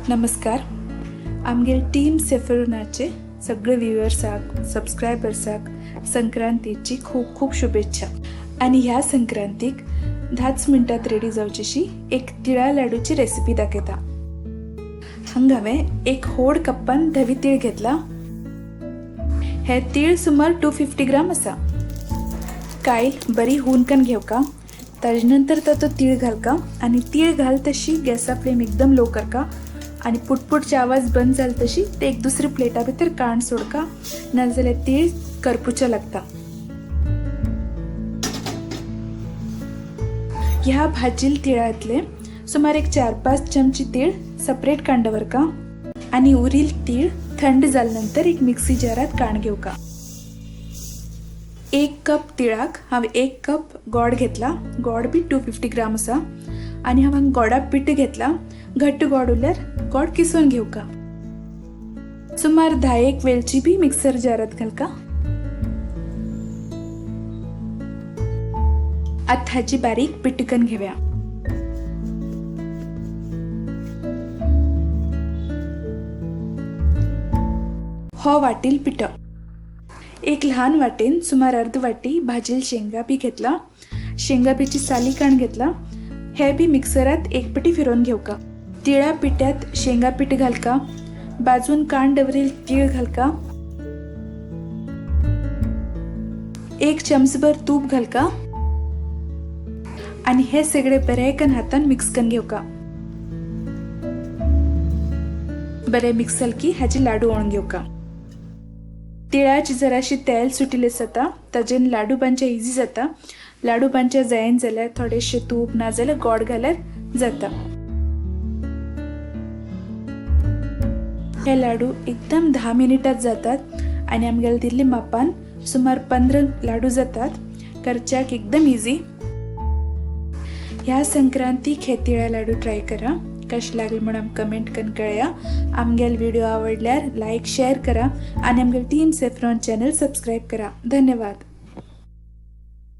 नमस्कार. आमगे टीम सेफरोनाचे सगळे व्ह्युअर्साक सबस्क्रायबर्साक संक्रांतीची खूप खूप शुभेच्छा. आणि ह्या संक्रांतीक 10 मिनटात रेडी जावचीशी एक तिळा लाडूची रेसिपी दाखयता. हांवें एक व्हड कप्पान धवी तीळ घेतला. हे तीळ सुमार 250 ग्राम आसा. कायल बरी हुनकन घेवका. ताजे नंतर तातूंत तीळ घालका आणि तीळ घाल तशी गॅसा फ्लेम एकदम लो करका आणि पुटपुटचे आवाज बंद जाल तशी ते एक दुसरी प्लेटा भितर काण सोडका, नाजाल्यार तीळ करपुचे लागता. ह्या भाजील तिळातले सुमार एक 4-5 चमचे तीळ सेपरेट काण दवरका आणि उरील तीळ थंड जाल्यानंतर एक मिक्सी जारात काण घेवका. 1 कप तिळाक हांवें 1 कप गोड घेतला. गोड बी 250 ग्राम आसा. आणि हांवें गोडा पिठो घेतला. घट्ट गोड उरल्यार गोड किसून घेवका. सुमार 10 वेलची बी मिक्सर जारात घालका. आतां हाची बारीक पिठो करून घेवया. हो वाटील पिठो. एक ल्हान वाटेन सुमार अर्ध वाटी भाजील शेंगा बी घेतला. शेंगा बीची साली काण घेतला. हे बी मिक्सरात एक पिटी फिरोवन घेवका. तिळा पिठ्यात शेंगा पीठ घालका. बाजून काण दवरील तीळ घालका. 1 चमचभर तूप घालका आणि हे सगळे बरेकन हातान मिक्स करून घेवका. बरे मिक्स जाल की हाचे लाडू वळून घेवका. तिळाची जराशी तेल सुटिले जाता. ताजेन लाडू बांदचे इजी जाता. लाडू बांदचे जायन जाल्यार थोडेशे तूप नाजाल्यार गोड घाल्यार जाता. हे लाडू एकदम 10 मिनिटात जातात आणि आमगेले दिल्ले मापान सुमार 15 लाडू जातात. करच्याक एकदम इजी. ह्या संक्रांतीक हे तिळा लाडू ट्राय करा. कशे लागले म्हणून आमकां कमेंट करून कळया. आमगेल व्हिडिओ आवडल्यार लाईक शेअर करा आणि आमगेल टीम सेफ्रॉन चॅनल सबस्क्राईब करा. धन्यवाद.